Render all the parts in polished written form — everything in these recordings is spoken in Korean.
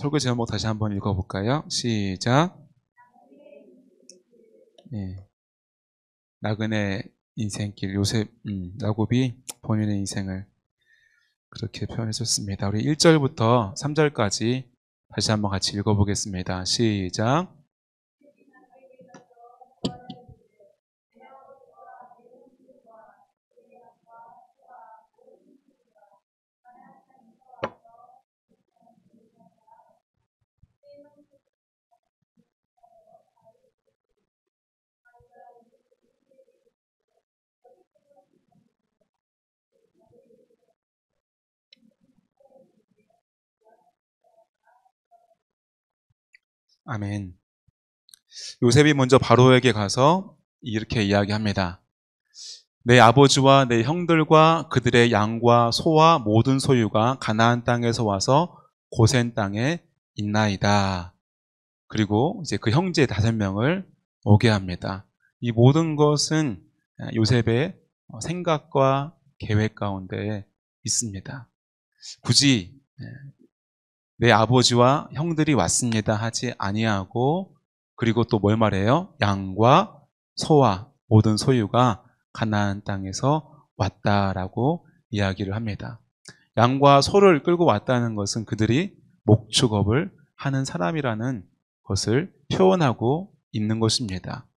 설교 제목 다시 한번 읽어볼까요? 시작. 예. 나그네 인생길 요셉, 야곱이 본인의 인생을 그렇게 표현했었습니다. 우리 1절부터 3절까지 다시 한번 같이 읽어보겠습니다. 시작. 아멘. 요셉이 먼저 바로에게 가서 이렇게 이야기합니다. 내 아버지와 내 형들과 그들의 양과 소와 모든 소유가 가나안 땅에서 와서 고센 땅에 있나이다. 그리고 이제 그 형제 5명을 오게 합니다. 이 모든 것은 요셉의 생각과 계획 가운데 있습니다. 굳이 내 아버지와 형들이 왔습니다 하지 아니하고, 그리고 또 뭘 말해요? 양과 소와 모든 소유가 가나안 땅에서 왔다라고 이야기를 합니다. 양과 소를 끌고 왔다는 것은 그들이 목축업을 하는 사람이라는 것을 표현하고 있는 것입니다.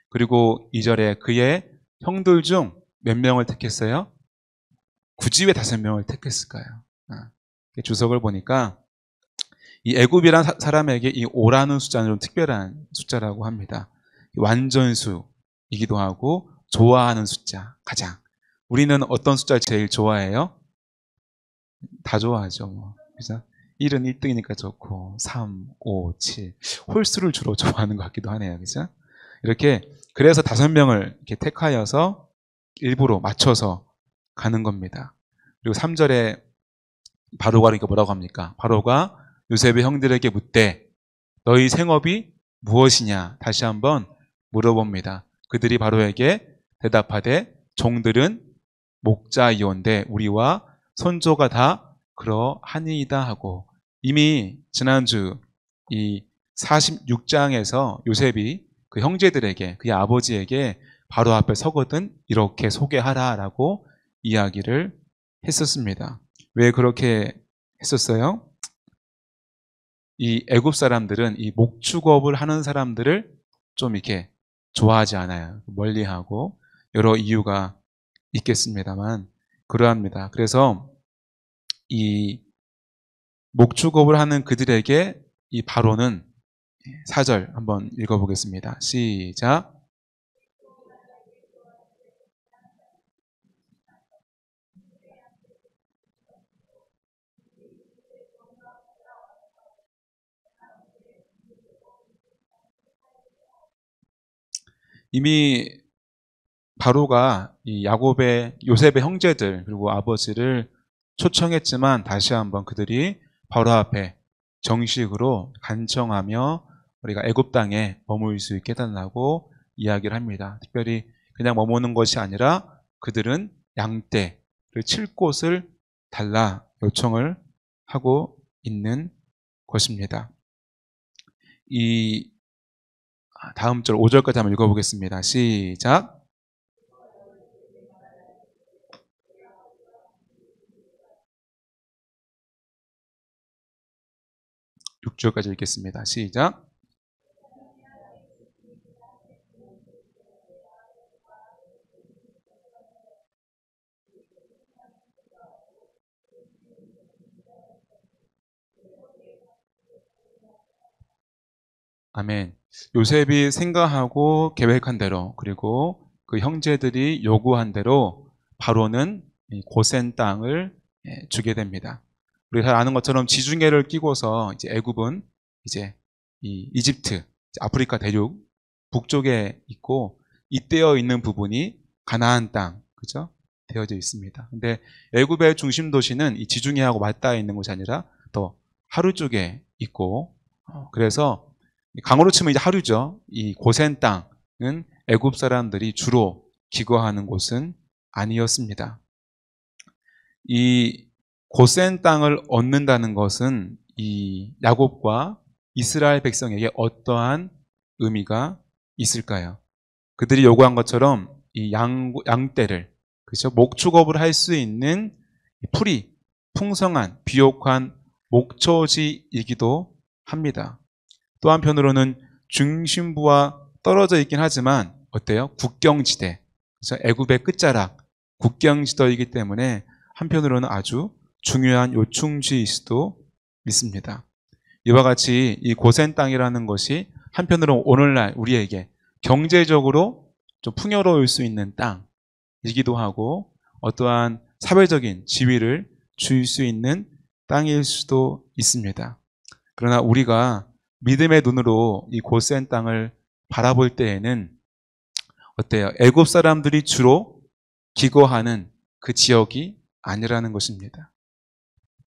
그리고 2절에 그의 형들 중 몇 명을 택했어요? 굳이 왜 5명을 택했을까요? 주석을 보니까 이 애굽이란 사람에게 이 5라는 숫자는 좀 특별한 숫자라고 합니다. 완전수이기도 하고 좋아하는 숫자, 가장. 우리는 어떤 숫자를 제일 좋아해요? 다 좋아하죠. 뭐. 그죠? 1은 1등이니까 좋고 3, 5, 7 홀수를 주로 좋아하는 것 같기도 하네요. 그죠? 이렇게 그래서 5명을 이렇게 택하여서 일부러 맞춰서 가는 겁니다. 그리고 3절에 바로가 그러니까 뭐라고 합니까? 바로가 요셉의 형들에게 묻되 너희 생업이 무엇이냐? 다시 한번 물어봅니다. 그들이 바로에게 대답하되 종들은 목자이온데 우리와 손조가 다 그러하니이다 하고, 이미 지난주 이 46장에서 요셉이 그 형제들에게, 그의 아버지에게 바로 앞에 서거든 이렇게 소개하라라고 이야기를 했었습니다. 왜 그렇게 했었어요? 이 애굽 사람들은 이 목축업을 하는 사람들을 좀 이렇게 좋아하지 않아요. 멀리하고 여러 이유가 있겠습니다만 그러합니다. 그래서 이 목축업을 하는 그들에게 이 바로는 4절 한번 읽어보겠습니다. 시작. 이미 바로가 이 요셉의 형제들 그리고 아버지를 초청했지만 다시 한번 그들이 바로 앞에 정식으로 간청하며 우리가 애굽 땅에 머물 수 있게 해달라고 이야기를 합니다. 특별히 그냥 머무는 것이 아니라 그들은 양떼를 칠 곳을 달라 요청을 하고 있는 것입니다. 이 다음 절 5절까지 한번 읽어보겠습니다. 시작. 6절까지 읽겠습니다. 시작. 아멘. 요셉이 생각하고 계획한 대로, 그리고 그 형제들이 요구한 대로 바로는 고센 땅을 주게 됩니다. 우리가 잘 아는 것처럼 지중해를 끼고서 이제 애굽은 이제 이 이집트, 아프리카 대륙 북쪽에 있고, 잇대어 있는 부분이 가나안 땅, 그죠? 되어져 있습니다. 근데 애굽의 중심 도시는 이 지중해하고 맞닿아 있는 곳이 아니라 더 하루 쪽에 있고, 그래서 강으로 치면 이제 하류죠. 이 고센 땅은 애굽 사람들이 주로 기거하는 곳은 아니었습니다. 이 고센 땅을 얻는다는 것은 이 야곱과 이스라엘 백성에게 어떠한 의미가 있을까요? 그들이 요구한 것처럼 이 양떼를, 그렇죠? 목축업을 할 수 있는 풀이 풍성한 비옥한 목초지이기도 합니다. 또 한편으로는 중심부와 떨어져 있긴 하지만 어때요? 국경지대, 그래서 애굽의 끝자락, 국경지대이기 때문에 한편으로는 아주 중요한 요충지일 수도 있습니다. 이와 같이 이 고센 땅이라는 것이 한편으로 오늘날 우리에게 경제적으로 좀 풍요로울 수 있는 땅이기도 하고 어떠한 사회적인 지위를 줄 수 있는 땅일 수도 있습니다. 그러나 우리가 믿음의 눈으로 이 고센 땅을 바라볼 때에는 어때요? 애굽 사람들이 주로 기거하는 그 지역이 아니라는 것입니다.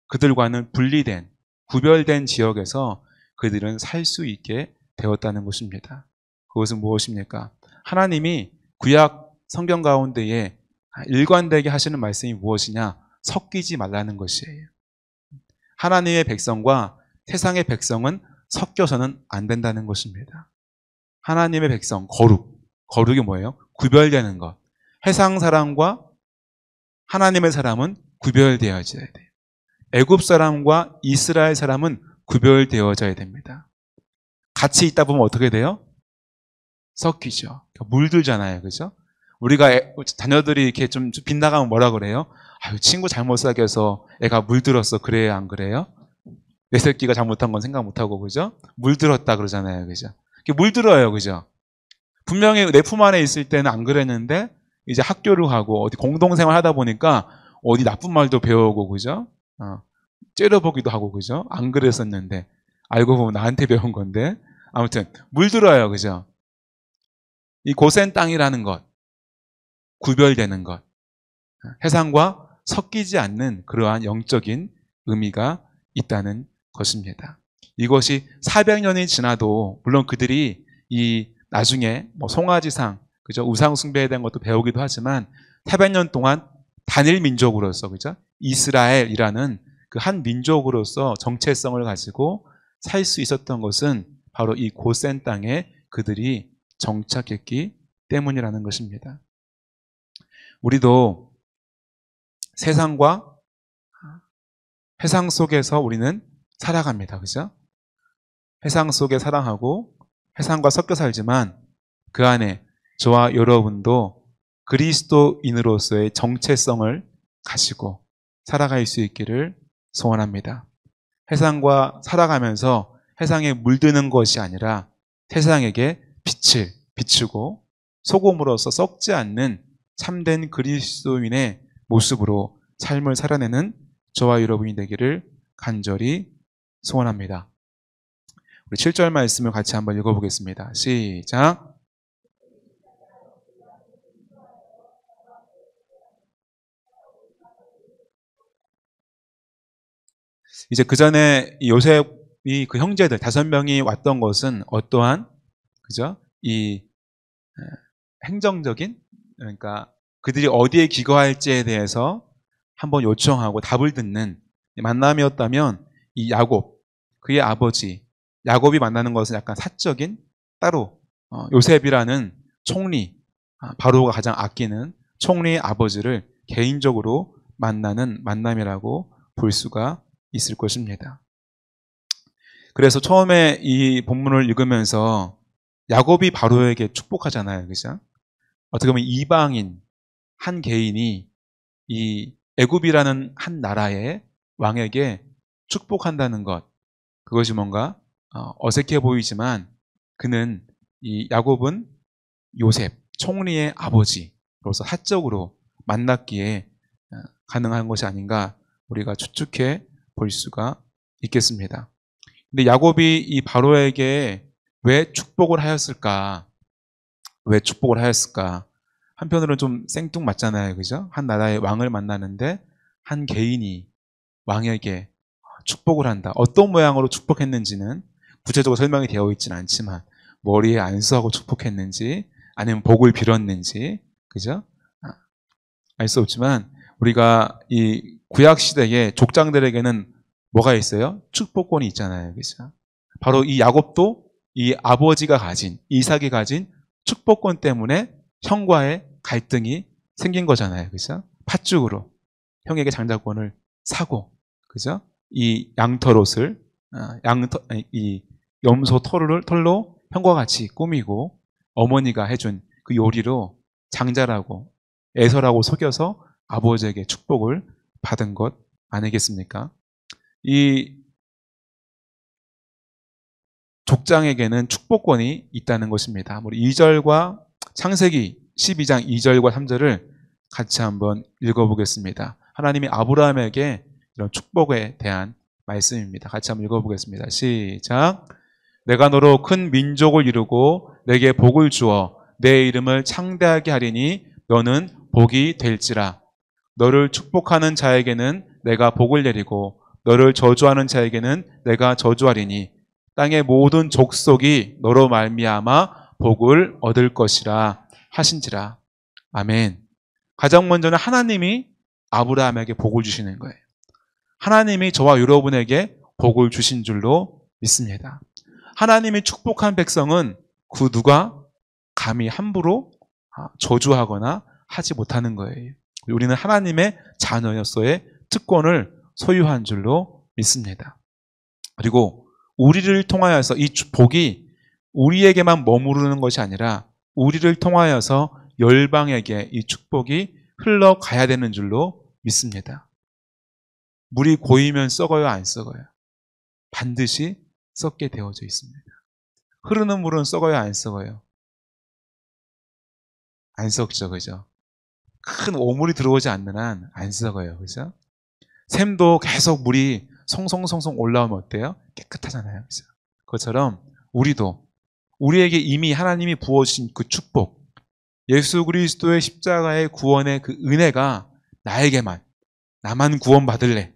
그들과는 분리된, 구별된 지역에서 그들은 살 수 있게 되었다는 것입니다. 그것은 무엇입니까? 하나님이 구약 성경 가운데에 일관되게 하시는 말씀이 무엇이냐? 섞이지 말라는 것이에요. 하나님의 백성과 세상의 백성은 섞여서는 안 된다는 것입니다. 하나님의 백성, 거룩이 뭐예요? 구별되는 것. 세상 사람과 하나님의 사람은 구별되어져야 돼요. 애굽 사람과 이스라엘 사람은 구별되어져야 됩니다. 같이 있다 보면 어떻게 돼요? 섞이죠. 물들잖아요. 그죠? 우리가 자녀들이 이렇게 좀 빗나가면 뭐라 그래요? 아유, 친구 잘못 사귀어서 애가 물들었어. 그래요? 안 그래요? 내 새끼가 잘못한 건 생각 못하고, 그죠? 물들었다 그러잖아요. 그죠? 물들어요. 그죠? 분명히 내 품 안에 있을 때는 안 그랬는데, 이제 학교를 가고, 어디 공동생활 하다 보니까, 어디 나쁜 말도 배우고, 그죠? 째려보기도 하고, 그죠? 안 그랬었는데, 알고 보면 나한테 배운 건데, 아무튼, 물들어요. 그죠? 이 고센 땅이라는 것, 구별되는 것, 세상과 섞이지 않는 그러한 영적인 의미가 있다는 것입니다. 이것이 400년이 지나도 물론 그들이 이 나중에 뭐 송아지상, 그죠? 우상 숭배에 대한 것도 배우기도 하지만 400년 동안 단일 민족으로서, 그죠? 이스라엘이라는 그 한 민족으로서 정체성을 가지고 살 수 있었던 것은 바로 이 고센 땅에 그들이 정착했기 때문이라는 것입니다. 우리도 세상과 세상 속에서 우리는 살아갑니다. 그죠? 세상 속에 살아가고 세상과 섞여 살지만 그 안에 저와 여러분도 그리스도인으로서의 정체성을 가지고 살아갈 수 있기를 소원합니다. 세상과 살아가면서 세상에 물드는 것이 아니라 세상에게 빛을 비추고 소금으로서 썩지 않는 참된 그리스도인의 모습으로 삶을 살아내는 저와 여러분이 되기를 간절히 소원합니다. 우리 7절 말씀을 같이 한번 읽어보겠습니다. 시작. 이제 그 전에 요셉이 그 형제들 5명이 왔던 것은 어떠한, 그죠? 이 행정적인, 그러니까 그들이 어디에 기거할지에 대해서 한번 요청하고 답을 듣는 만남이었다면 이 야곱, 그의 아버지 야곱이 만나는 것은 약간 사적인 따로 요셉이라는 총리, 바로가 가장 아끼는 총리의 아버지를 개인적으로 만나는 만남이라고 볼 수가 있을 것입니다. 그래서 처음에 이 본문을 읽으면서 야곱이 바로에게 축복하잖아요. 그죠? 어떻게 보면 이방인 한 개인이 이 애굽이라는 한 나라의 왕에게 축복한다는 것, 그것이 뭔가 어색해 보이지만 그는 이 야곱은 요셉 총리의 아버지로서 사적으로 만났기에 가능한 것이 아닌가 우리가 추측해 볼 수가 있겠습니다. 근데 야곱이 이 바로에게 왜 축복을 하였을까? 왜 축복을 하였을까? 한편으로는 좀 생뚱맞잖아요. 그죠? 한 나라의 왕을 만나는데 한 개인이 왕에게 축복을 한다. 어떤 모양으로 축복했는지는 구체적으로 설명이 되어 있지는 않지만 머리에 안수하고 축복했는지 아니면 복을 빌었는지, 그죠? 알 수 없지만 우리가 이 구약 시대의 족장들에게는 뭐가 있어요? 축복권이 있잖아요. 그죠? 바로 이 야곱도 이 아버지가 가진, 이삭이 가진 축복권 때문에 형과의 갈등이 생긴 거잖아요. 그죠? 팥죽으로 형에게 장자권을 사고, 그죠? 이 양털옷을, 이 염소 털로 형과 같이 꾸미고 어머니가 해준 그 요리로 장자라고 애서라고 속여서 아버지에게 축복을 받은 것 아니겠습니까? 이 족장에게는 축복권이 있다는 것입니다. 우리 2절과 창세기 12장 2절과 3절을 같이 한번 읽어보겠습니다. 하나님이 아브라함에게 이런 축복에 대한 말씀입니다. 같이 한번 읽어보겠습니다. 시작. 내가 너로 큰 민족을 이루고 내게 복을 주어 내 이름을 창대하게 하리니 너는 복이 될지라. 너를 축복하는 자에게는 내가 복을 내리고 너를 저주하는 자에게는 내가 저주하리니 땅의 모든 족속이 너로 말미암아 복을 얻을 것이라 하신지라. 아멘. 가장 먼저는 하나님이 아브라함에게 복을 주시는 거예요. 하나님이 저와 여러분에게 복을 주신 줄로 믿습니다. 하나님이 축복한 백성은 그 누가 감히 함부로 저주하거나 하지 못하는 거예요. 우리는 하나님의 자녀로서의 특권을 소유한 줄로 믿습니다. 그리고 우리를 통하여서 이 복이 우리에게만 머무르는 것이 아니라 우리를 통하여서 열방에게 이 축복이 흘러가야 되는 줄로 믿습니다. 물이 고이면 썩어요, 안 썩어요? 반드시 썩게 되어져 있습니다. 흐르는 물은 썩어요, 안 썩어요? 안 썩죠, 그죠? 큰 오물이 들어오지 않는 한 안 썩어요, 그죠? 샘도 계속 물이 송송송송 올라오면 어때요? 깨끗하잖아요, 그죠? 그것처럼 우리도 우리에게 이미 하나님이 부어주신 그 축복, 예수 그리스도의 십자가의 구원의 그 은혜가 나에게만, 나만 구원받을래,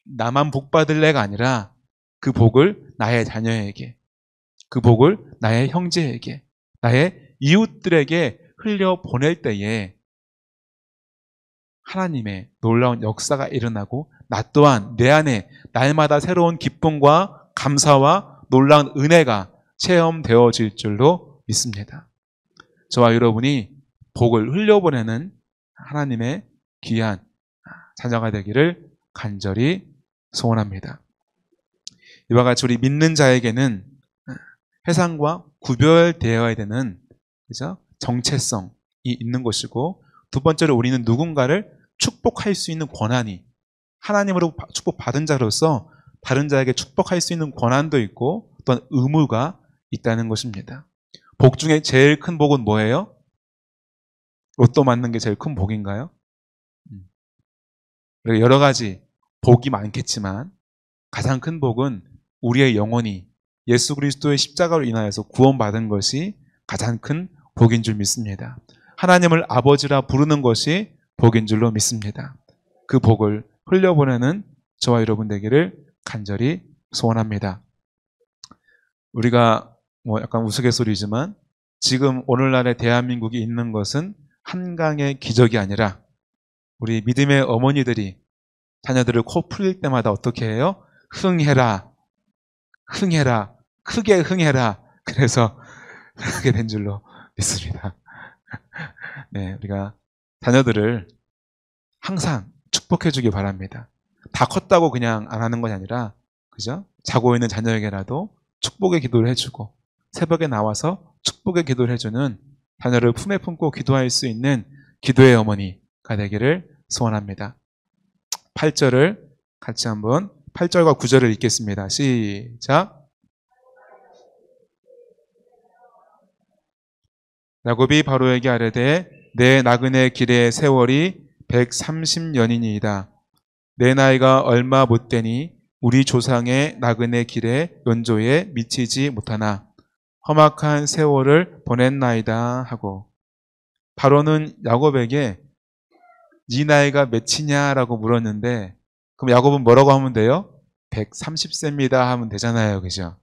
나만 복받을래가 아니라 그 복을 나의 자녀에게, 그 복을 나의 형제에게, 나의 이웃들에게 흘려보낼 때에 하나님의 놀라운 역사가 일어나고 나 또한 내 안에 날마다 새로운 기쁨과 감사와 놀라운 은혜가 체험되어질 줄로 믿습니다. 저와 여러분이 복을 흘려보내는 하나님의 귀한 자녀가 되기를 간절히 소원합니다. 이와 같이 우리 믿는 자에게는 세상과 구별되어야 되는, 그죠? 정체성이 있는 것이고, 두 번째로 우리는 누군가를 축복할 수 있는 권한이, 하나님으로 축복받은 자로서 다른 자에게 축복할 수 있는 권한도 있고 또한 의무가 있다는 것입니다. 복 중에 제일 큰 복은 뭐예요? 로또 맞는 게 제일 큰 복인가요? 여러 가지 복이 많겠지만 가장 큰 복은 우리의 영혼이 예수 그리스도의 십자가로 인하여서 구원받은 것이 가장 큰 복인 줄 믿습니다. 하나님을 아버지라 부르는 것이 복인 줄로 믿습니다. 그 복을 흘려보내는 저와 여러분 되기를 간절히 소원합니다. 우리가 약간 우스갯소리지만 지금 오늘날의 대한민국이 있는 것은 한강의 기적이 아니라 우리 믿음의 어머니들이 자녀들을 코 풀릴 때마다 어떻게 해요? 흥해라, 흥해라, 크게 흥해라. 그래서 하게 된 줄로 믿습니다. 네, 우리가 자녀들을 항상 축복해 주기 바랍니다. 다 컸다고 그냥 안 하는 것이 아니라, 그죠? 자고 있는 자녀에게라도 축복의 기도를 해주고, 새벽에 나와서 축복의 기도를 해주는 자녀를 품에 품고 기도할 수 있는 기도의 어머니가 되기를 소원합니다. 8절을 같이 한번 8절과 9절을 읽겠습니다. 시작. 야곱이 바로에게 아뢰되 내 나그네 길의 세월이 130년이니이다. 내 나이가 얼마 못되니 우리 조상의 나그네 길의 연조에 미치지 못하나 험악한 세월을 보냈나이다 하고, 바로는 야곱에게 네 나이가 몇이냐라고 물었는데, 그럼 야곱은 뭐라고 하면 돼요? 130세입니다 하면 되잖아요, 그죠?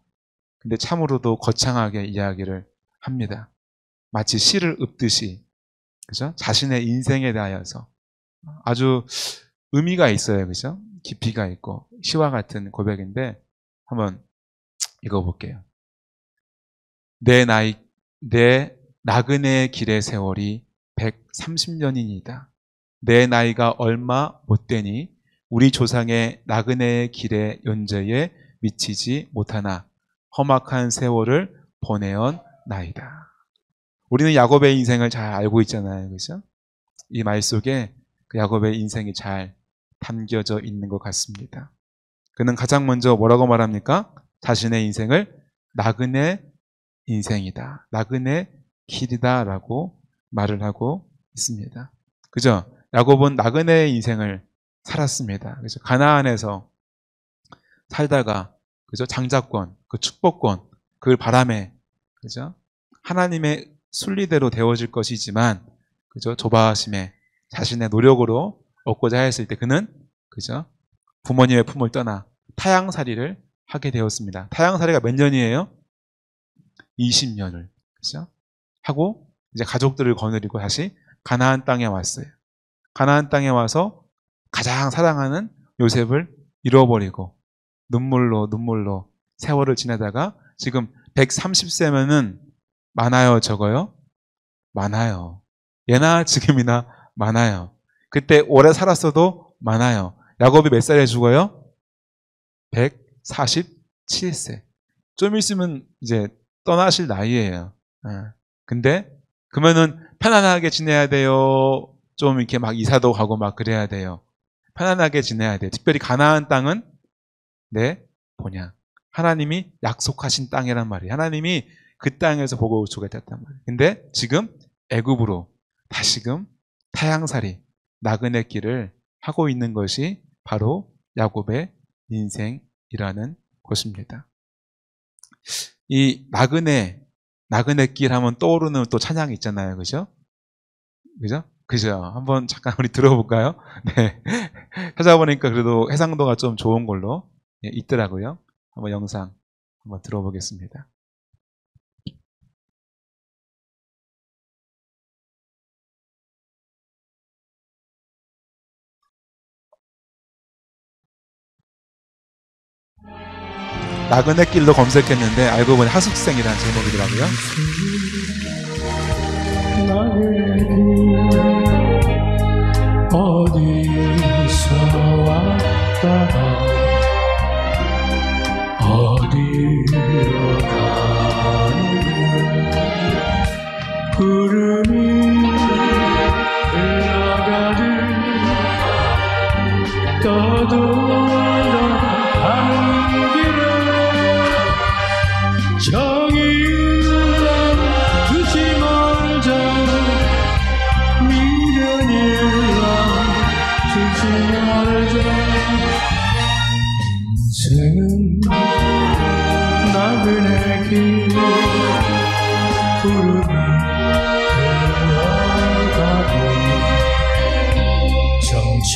근데 참으로도 거창하게 이야기를 합니다. 마치 시를 읊듯이, 그죠? 자신의 인생에 대하여서 아주 의미가 있어요, 그죠? 깊이가 있고 시와 같은 고백인데 한번 읽어볼게요. 내 나그네의 길의 세월이 130년이니이다. 내 나이가 얼마 못되니 우리 조상의 나그네의 길의 연제에 미치지 못하나 험악한 세월을 보내온 나이다. 우리는 야곱의 인생을 잘 알고 있잖아요. 그렇죠? 이 말 속에 그 야곱의 인생이 잘 담겨져 있는 것 같습니다. 그는 가장 먼저 뭐라고 말합니까? 자신의 인생을 나그네 인생이다. 나그네 길이다 라고 말을 하고 있습니다. 그죠? 야곱은 나그네의 인생을 살았습니다. 그래서 가나안에서 살다가 그죠? 장자권, 그 축복권, 그 바람에 그죠? 하나님의 순리대로 되어질 것이지만 그죠? 조바심에 자신의 노력으로 얻고자 했을 때 그는 그죠? 부모님의 품을 떠나 타향살이를 하게 되었습니다. 타향살이가 몇 년이에요? 20년을 그죠? 하고 이제 가족들을 거느리고 다시 가나안 땅에 왔어요. 가나안 땅에 와서 가장 사랑하는 요셉을 잃어버리고 눈물로 세월을 지내다가 지금 130세면은 많아요, 적어요? 많아요. 예나 지금이나 많아요. 그때 오래 살았어도 많아요. 야곱이 몇 살에 죽어요? 147세. 좀 있으면 이제 떠나실 나이예요. 근데 그러면은 편안하게 지내야 돼요. 좀 이렇게 막 이사도 가고 막 그래야 돼요. 편안하게 지내야 돼요. 특별히 가나안 땅은 내 본향. 하나님이 약속하신 땅이란 말이에요. 하나님이 그 땅에서 복을 주겠단 말이에요. 근데 지금 애굽으로 다시금 타향살이 나그네 길을 하고 있는 것이 바로 야곱의 인생이라는 것입니다. 이 나그네 길 하면 떠오르는 또 찬양이 있잖아요. 그죠? 그죠? 한번 잠깐 우리 들어볼까요? 네. 찾아보니까 그래도 해상도가 좀 좋은 걸로 있더라고요. 한번 영상 한번 들어보겠습니다. 나그네 길로 검색했는데 알고 보니 하숙생이라는 제목이더라고요. 어디서 왔다가 어디로 가는 구름이 흘러가듯 떠돌아가는 길을 정의를 두지 말자 미련이라 두지 말자 인생은 나그네 길 구름이 흘러가듯 정처시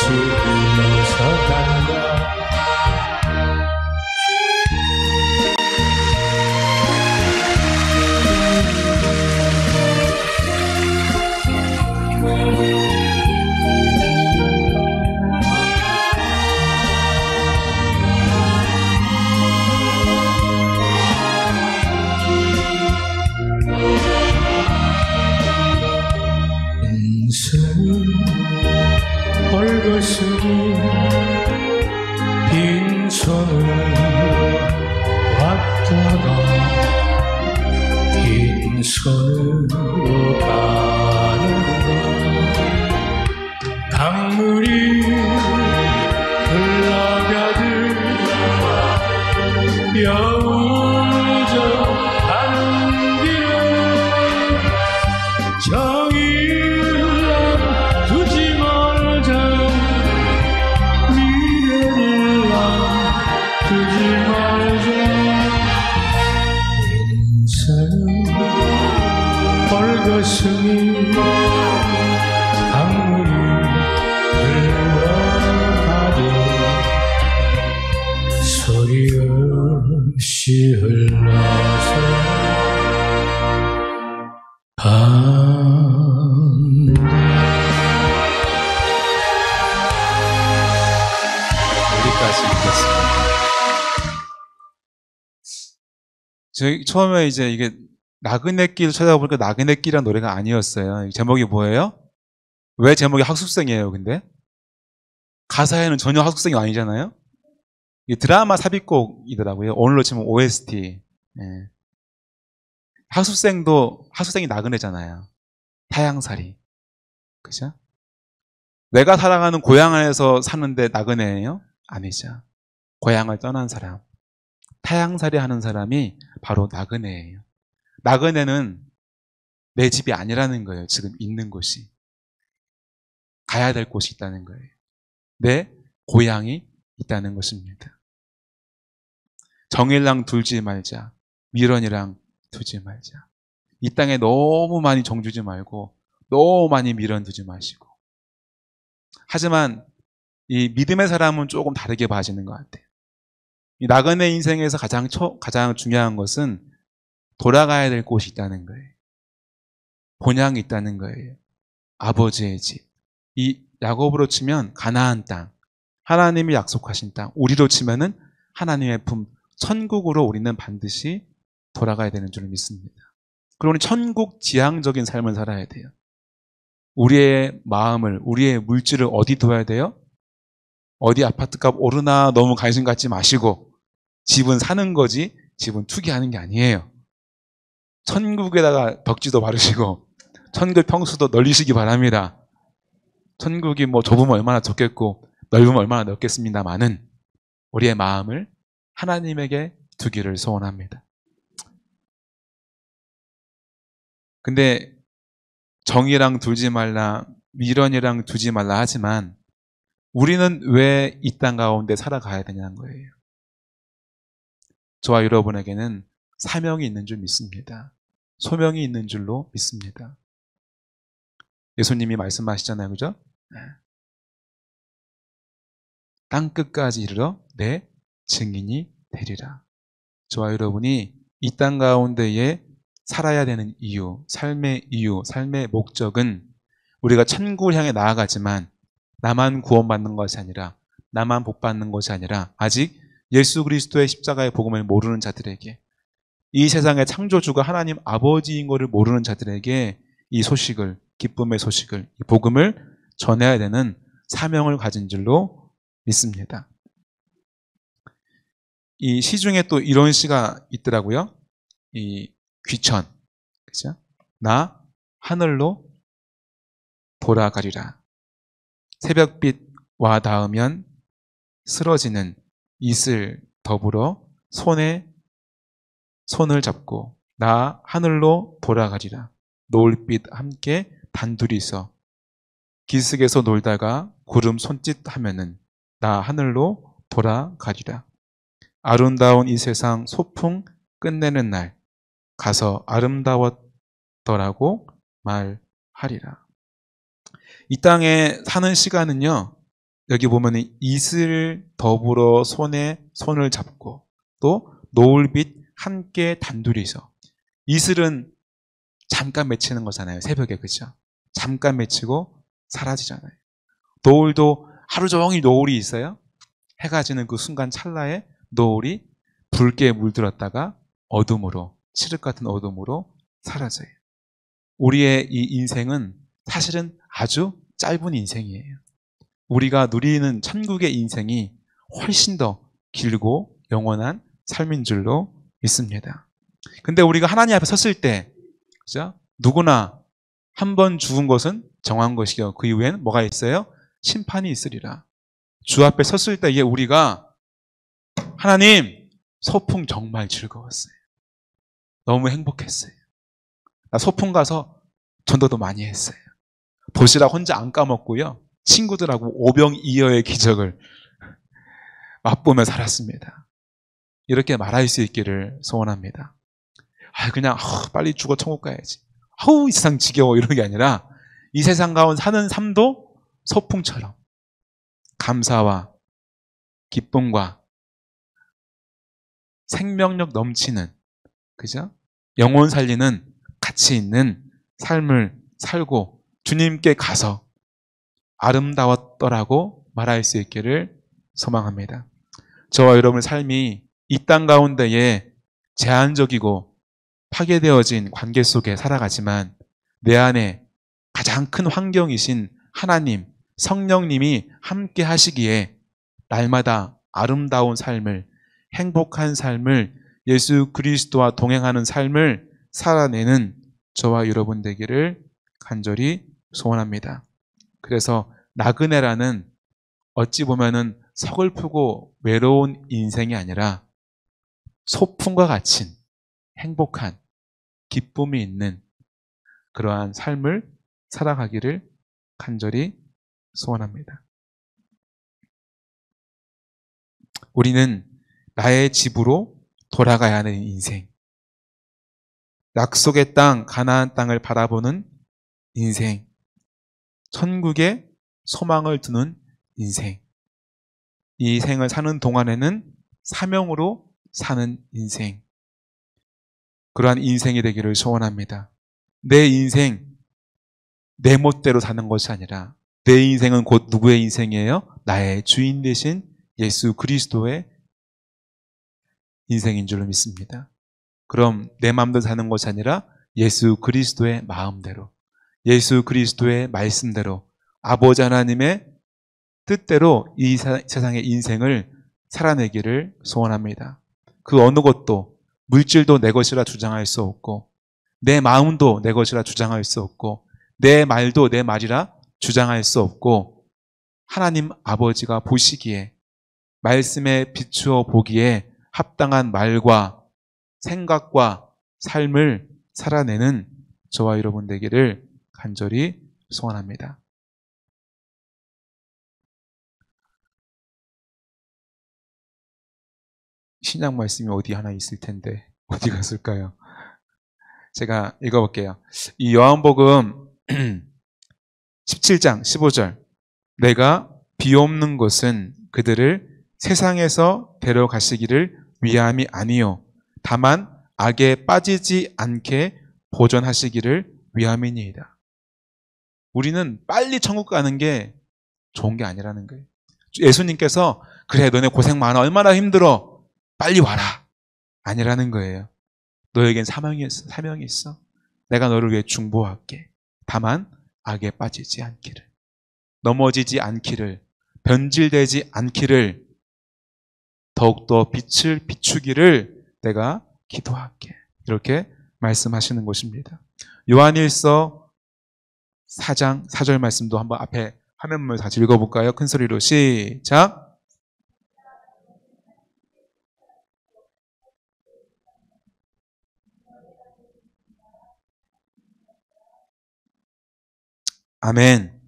흘러서 간다 인생은 헐거스기 빈손으로 왔다가 빈손으로 가는 것 강물이 흘러가듯 여울져 가는 길은 정의를 두지 말자 미련을 두지 말자 인생은 벌거숭이 강물이 흘러가듯 소리 없이 흘러서 간다 저희 처음에 이제 이게 나그네길 찾아보니까 나그네길이라는 노래가 아니었어요. 제목이 뭐예요? 왜 제목이 학습생이에요, 근데? 가사에는 전혀 학습생이 아니잖아요? 이게 드라마 삽입곡이더라고요. 오늘로 치면 OST. 예. 학습생이 나그네잖아요. 타향살이. 그죠? 내가 사랑하는 고향 안에서 사는데 나그네예요? 아니죠. 고향을 떠난 사람. 타향살이 하는 사람이 바로 나그네예요. 나그네는 내 집이 아니라는 거예요. 지금 있는 곳이. 가야 될 곳이 있다는 거예요. 내 고향이 있다는 것입니다. 정일랑 둘지 말자. 미련이랑 두지 말자. 이 땅에 너무 많이 정주지 말고 너무 많이 미련 두지 마시고. 하지만 이 믿음의 사람은 조금 다르게 봐지는 것 같아요. 이 나그네 인생에서 가장 중요한 것은 돌아가야 될 곳이 있다는 거예요. 본향이 있다는 거예요. 아버지의 집. 이 야곱으로 치면 가나안 땅. 하나님이 약속하신 땅. 우리로 치면은 하나님의 품. 천국으로 우리는 반드시 돌아가야 되는 줄 믿습니다. 그러니 천국 지향적인 삶을 살아야 돼요. 우리의 마음을, 우리의 물질을 어디 둬야 돼요? 어디 아파트값 오르나 너무 관심 갖지 마시고 집은 사는 거지 집은 투기하는 게 아니에요. 천국에다가 덕지도 바르시고 천국 평수도 넓히시기 바랍니다. 천국이 뭐 좁으면 얼마나 좁겠고 넓으면 얼마나 넓겠습니다만은 우리의 마음을 하나님에게 두기를 소원합니다. 근데 정이랑 두지 말라, 미련이랑 두지 말라 하지만 우리는 왜 이 땅 가운데 살아가야 되냐는 거예요. 저와 여러분에게는 사명이 있는 줄 믿습니다. 소명이 있는 줄로 믿습니다. 예수님이 말씀하시잖아요. 그죠? 땅끝까지 이르러 내 증인이 되리라. 저와 여러분이 이 땅 가운데에 살아야 되는 이유, 삶의 목적은 우리가 천국을 향해 나아가지만 나만 구원받는 것이 아니라 나만 복받는 것이 아니라 아직 예수 그리스도의 십자가의 복음을 모르는 자들에게 이 세상의 창조주가 하나님 아버지인 것을 모르는 자들에게 이 소식을, 기쁨의 소식을, 이 복음을 전해야 되는 사명을 가진 줄로 믿습니다. 이 시 중에 또 이런 시가 있더라고요. 이 귀천, 그죠? 나 하늘로 돌아가리라. 새벽빛 와 닿으면 쓰러지는 이슬 더불어 손을 잡고 나 하늘로 돌아가리라. 노을빛 함께 단둘이서 기슭에서 놀다가 구름 손짓하면은 나 하늘로 돌아가리라. 아름다운 이 세상 소풍 끝내는 날 가서 아름다웠더라고 말하리라. 이 땅에 사는 시간은요, 여기 보면 이슬 더불어 손을 잡고 또 노을빛 함께 단둘이서. 이슬은 잠깐 맺히는 거잖아요. 새벽에. 그죠? 잠깐 맺히고 사라지잖아요. 노을도 하루 종일 노을이 있어요. 해가 지는 그 순간 찰나에 노을이 붉게 물들었다가 어둠으로, 칠흑 같은 어둠으로 사라져요. 우리의 이 인생은 사실은 아주 짧은 인생이에요. 우리가 누리는 천국의 인생이 훨씬 더 길고 영원한 삶인 줄로 믿습니다. 근데 우리가 하나님 앞에 섰을 때, 그죠? 누구나 한 번 죽은 것은 정한 것이요. 그 이후에는 뭐가 있어요? 심판이 있으리라. 주 앞에 섰을 때에 우리가 하나님, 소풍 정말 즐거웠어요. 너무 행복했어요. 나 소풍 가서 전도도 많이 했어요. 도시락 혼자 안 까먹고요. 친구들하고 오병이어의 기적을 맛보며 살았습니다. 이렇게 말할 수 있기를 소원합니다. 그냥 빨리 죽어 천국 가야지. 이 세상 지겨워 이런 게 아니라 이 세상 가운데 사는 삶도 소풍처럼 감사와 기쁨과 생명력 넘치는, 그죠? 영혼 살리는 가치 있는 삶을 살고 주님께 가서 아름다웠더라고 말할 수 있기를 소망합니다. 저와 여러분의 삶이 이 땅 가운데에 제한적이고 파괴되어진 관계 속에 살아가지만 내 안에 가장 큰 환경이신 하나님, 성령님이 함께 하시기에 날마다 아름다운 삶을, 행복한 삶을, 예수 그리스도와 동행하는 삶을 살아내는 저와 여러분 되기를 간절히 소원합니다. 그래서 나그네라는 어찌 보면은 서글프고 외로운 인생이 아니라 소풍과 같은 행복한 기쁨이 있는 그러한 삶을 살아가기를 간절히 소원합니다. 우리는 나의 집으로 돌아가야 하는 인생, 약속의 땅, 가나안 땅을 바라보는 인생, 천국에 소망을 두는 인생, 이 생을 사는 동안에는 사명으로 사는 인생, 그러한 인생이 되기를 소원합니다. 내 인생, 내 멋대로 사는 것이 아니라 내 인생은 곧 누구의 인생이에요? 나의 주인 되신 예수 그리스도의 인생인 줄로 믿습니다. 그럼 내 마음대로 사는 것이 아니라 예수 그리스도의 마음대로, 예수 그리스도의 말씀대로, 아버지 하나님의 뜻대로 이 세상의 인생을 살아내기를 소원합니다. 그 어느 것도, 물질도 내 것이라 주장할 수 없고, 내 마음도 내 것이라 주장할 수 없고, 내 말도 내 말이라 주장할 수 없고, 하나님 아버지가 보시기에, 말씀에 비추어 보기에 합당한 말과 생각과 삶을 살아내는 저와 여러분 되기를 간절히 소원합니다. 신약 말씀이 어디 하나 있을 텐데 어디 갔을까요? 제가 읽어볼게요. 이 요한복음 17장 15절, 내가 비옵는 것은 그들을 세상에서 데려가시기를 위함이 아니요 다만 악에 빠지지 않게 보존하시기를 위함이니이다. 우리는 빨리 천국 가는 게 좋은 게 아니라는 거예요. 예수님께서 그래 너네 고생 많아, 얼마나 힘들어, 빨리 와라, 아니라는 거예요. 너에겐 사명이 있어. 내가 너를 위해 중보할게. 다만 악에 빠지지 않기를, 넘어지지 않기를, 변질되지 않기를, 더욱더 빛을 비추기를 내가 기도할게. 이렇게 말씀하시는 것입니다. 요한일서 4장 4절 말씀도 한번 앞에 화면을 같이 읽어볼까요? 큰 소리로 시작. 아멘.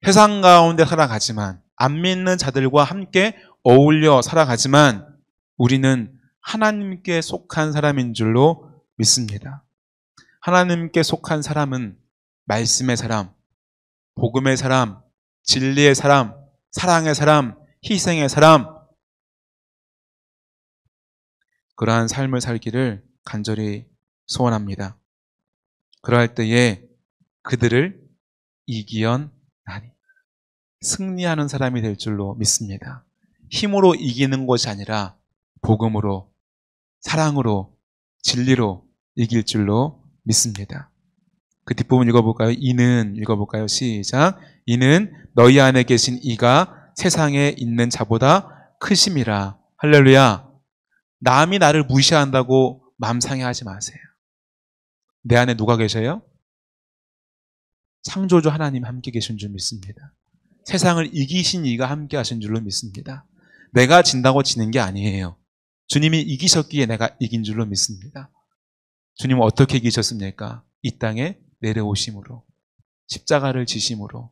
세상 가운데 살아가지만, 안 믿는 자들과 함께 어울려 살아가지만 우리는 하나님께 속한 사람인 줄로 믿습니다. 하나님께 속한 사람은 말씀의 사람, 복음의 사람, 진리의 사람, 사랑의 사람, 희생의 사람, 그러한 삶을 살기를 간절히 소원합니다. 그러할 때에 그들을 이기언나니, 승리하는 사람이 될 줄로 믿습니다. 힘으로 이기는 것이 아니라 복음으로, 사랑으로, 진리로 이길 줄로 믿습니다. 그 뒷부분 읽어볼까요? 이는, 읽어볼까요? 시작. 이는 너희 안에 계신 이가 세상에 있는 자보다 크심이라. 할렐루야. 남이 나를 무시한다고 마음 상해하지 마세요. 내 안에 누가 계셔요? 창조주 하나님 함께 계신 줄 믿습니다. 세상을 이기신 이가 함께 하신 줄로 믿습니다. 내가 진다고 지는 게 아니에요. 주님이 이기셨기에 내가 이긴 줄로 믿습니다. 주님은 어떻게 이기셨습니까? 이 땅에 내려오심으로, 십자가를 지심으로,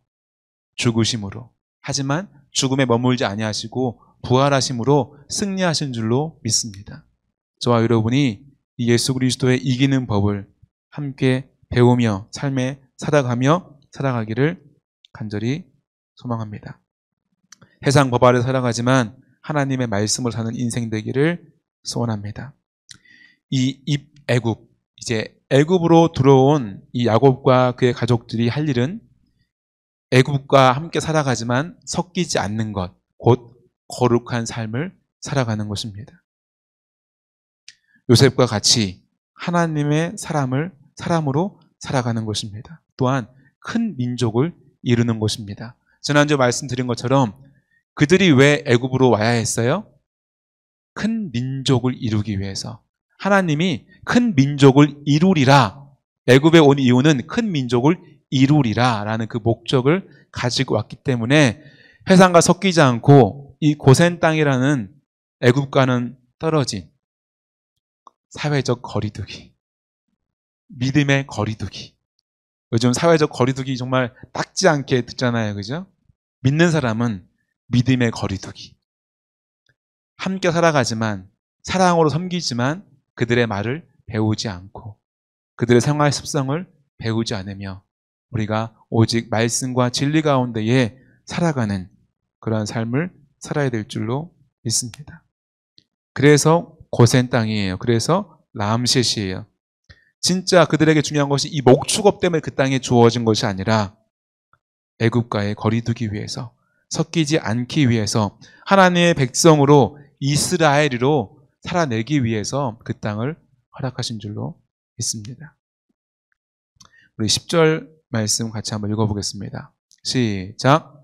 죽으심으로. 하지만 죽음에 머물지 아니하시고 부활하심으로 승리하신 줄로 믿습니다. 저와 여러분이 이 예수 그리스도의 이기는 법을 함께 배우며 삶에 살아가며 살아가기를 간절히 소망합니다. 세상 법 아래 살아가지만 하나님의 말씀을 사는 인생 되기를 소원합니다. 이 입애굽, 이제 애굽으로 들어온 이 야곱과 그의 가족들이 할 일은 애굽과 함께 살아가지만 섞이지 않는 것, 곧 거룩한 삶을 살아가는 것입니다. 요셉과 같이 하나님의 사람으로 살아가는 것입니다. 또한 큰 민족을 이루는 것입니다. 지난주 말씀드린 것처럼 그들이 왜 애굽으로 와야 했어요? 큰 민족을 이루기 위해서. 하나님이 큰 민족을 이루리라. 애굽에 온 이유는 큰 민족을 이루리라 라는 그 목적을 가지고 왔기 때문에 회상과 섞이지 않고 이 고센 땅이라는 애굽과는 떨어진 사회적 거리두기, 믿음의 거리두기. 요즘 사회적 거리두기 정말 딱지 않게 듣잖아요. 그죠? 믿는 사람은 믿음의 거리두기. 함께 살아가지만 사랑으로 섬기지만 그들의 말을 배우지 않고 그들의 생활 습성을 배우지 않으며 우리가 오직 말씀과 진리 가운데에 살아가는 그러한 삶을 살아야 될 줄로 믿습니다. 그래서 고센 땅이에요. 그래서 라암셋이에요. 진짜 그들에게 중요한 것이 이 목축업 때문에 그 땅에 주어진 것이 아니라 애굽과의 거리두기 위해서, 섞이지 않기 위해서, 하나님의 백성으로 이스라엘으로 살아내기 위해서 그 땅을 허락하신 줄로 믿습니다. 우리 10절 말씀 같이 한번 읽어보겠습니다. 시작.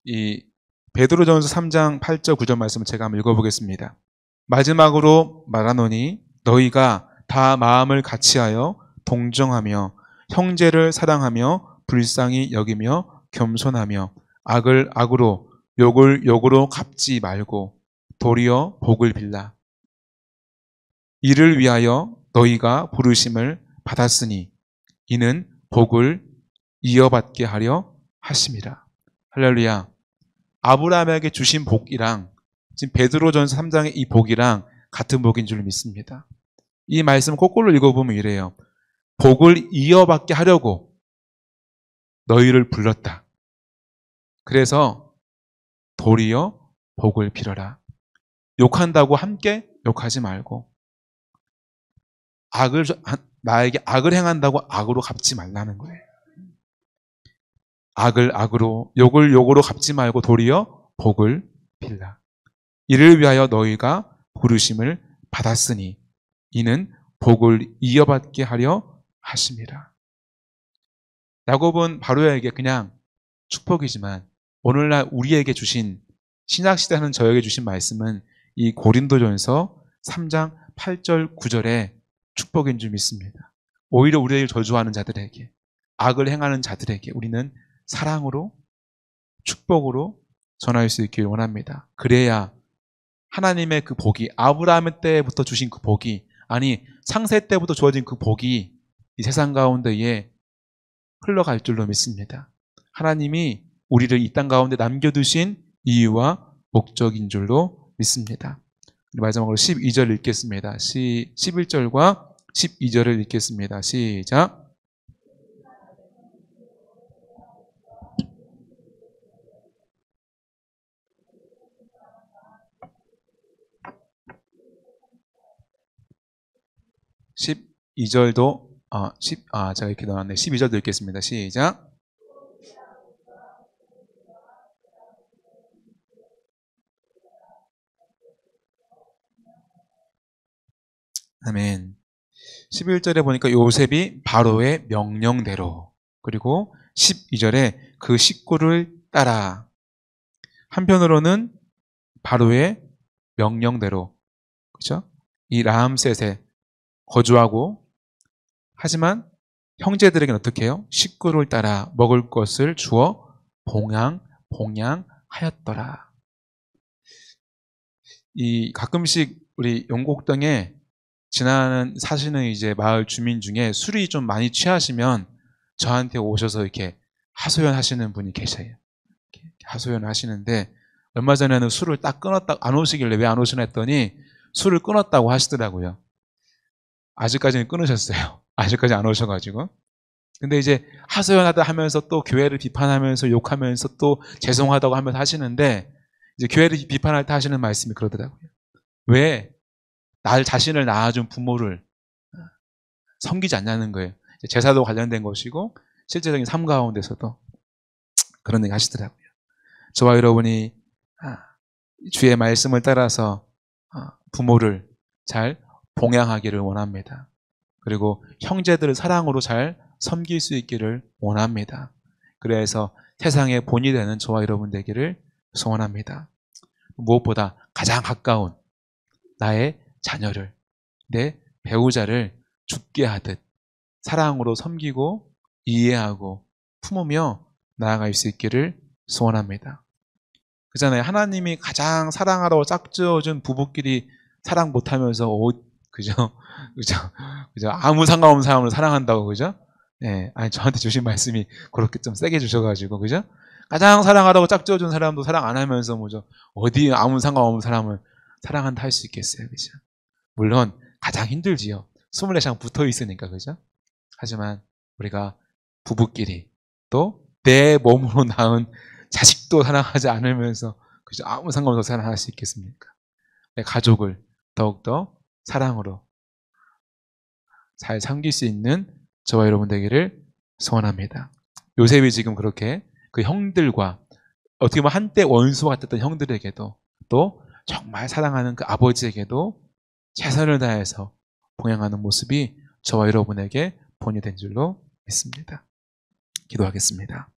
이 베드로전서 3장 8절 9절 말씀을 제가 한번 읽어보겠습니다. 마지막으로 말하노니 너희가 다 마음을 같이하여 동정하며 형제를 사랑하며 불쌍히 여기며 겸손하며 악을 악으로 욕을 욕으로 갚지 말고 도리어 복을 빌라. 이를 위하여 너희가 부르심을 받았으니 이는 복을 이어받게 하려 하심이라. 할렐루야. 아브라함에게 주신 복이랑 지금 베드로전서 3장의 이 복이랑 같은 복인 줄 믿습니다. 이 말씀 거꾸로 읽어보면 이래요. 복을 이어받게 하려고 너희를 불렀다. 그래서 도리어 복을 빌어라. 욕한다고 함께 욕하지 말고 나에게 악을 행한다고 악으로 갚지 말라는 거예요. 악을 악으로, 욕을 욕으로 갚지 말고 도리어 복을 빌라. 이를 위하여 너희가 부르심을 받았으니 이는 복을 이어받게 하려 하심이라. 야곱은 바로에게 그냥 축복이지만 오늘날 우리에게 주신, 신약시대 하는 저에게 주신 말씀은 이 고린도전서 3장 8절 9절의 축복인 줄 믿습니다. 오히려 우리를 저주하는 자들에게, 악을 행하는 자들에게 우리는 사랑으로, 축복으로 전할 수 있기를 원합니다. 그래야 하나님의 그 복이, 아브라함 때부터 주신 그 복이, 아니 창세 때부터 주어진 그 복이 이 세상 가운데에 흘러갈 줄로 믿습니다. 하나님이 우리를 이 땅 가운데 남겨두신 이유와 목적인 줄로 믿습니다. 마지막으로 12절 읽겠습니다. 11절과 12절을 읽겠습니다. 시작. 제가 이렇게 넣었네. 12절도 읽겠습니다. 시작. 아멘. 11절에 보니까 요셉이 바로의 명령대로, 그리고 12절에 그 식구를 따라. 한편으로는 바로의 명령대로, 그렇죠? 이 라암셋에 거주하고, 하지만 형제들에게는 어떻게 해요? 식구를 따라 먹을 것을 주어 봉양하였더라. 이 가끔씩 우리 영곡동에 사시는 이제 마을 주민 중에 술이 좀 많이 취하시면 저한테 오셔서 이렇게 하소연하시는 분이 계세요. 하소연을 하시는데, 얼마 전에는 술을 딱 끊었다고, 안 오시길래 왜 안 오시나 했더니 술을 끊었다고 하시더라고요. 아직까지는 끊으셨어요. 아직까지 안 오셔가지고. 근데 이제 하소연하다 하면서 또 교회를 비판하면서 욕하면서 또 죄송하다고 하면서 하시는데, 이제 교회를 비판할 때 하시는 말씀이 그러더라고요. 왜 날 자신을 낳아준 부모를 섬기지 않냐는 거예요. 제사도 관련된 것이고 실제적인 삶 가운데서도 그런 얘기 하시더라고요. 저와 여러분이 주의 말씀을 따라서 부모를 잘 봉양하기를 원합니다. 그리고 형제들을 사랑으로 잘 섬길 수 있기를 원합니다. 그래서 세상의 본이 되는 저와 여러분 되기를 소원합니다. 무엇보다 가장 가까운 나의 자녀를, 내 배우자를 죽게 하듯 사랑으로 섬기고 이해하고 품으며 나아갈 수 있기를 소원합니다. 그잖아요. 하나님이 가장 사랑하라고 짝지어준 부부끼리 사랑 못하면서 그죠? 아무 상관없는 사람을 사랑한다고, 그죠? 예, 아니 저한테 주신 말씀이 그렇게 좀 세게 주셔가지고, 그죠? 가장 사랑하라고 짝지어준 사람도 사랑 안 하면서 뭐죠? 어디 아무 상관없는 사람을 사랑한다 할 수 있겠어요, 그죠? 물론 가장 힘들지요. 24시간 붙어 있으니까, 그죠? 하지만 우리가 부부끼리 또 내 몸으로 낳은 자식도 사랑하지 않으면서 그죠? 아무 상관없이 사랑할 수 있겠습니까? 내 가족을 더욱더 사랑으로 잘 섬길 수 있는 저와 여러분 되기를 소원합니다. 요셉이 지금 그렇게 그 형들과 어떻게 보면 한때 원수가 같았던 형들에게도 또 정말 사랑하는 그 아버지에게도 최선을 다해서 봉양하는 모습이 저와 여러분에게 본이 된 줄로 믿습니다. 기도하겠습니다.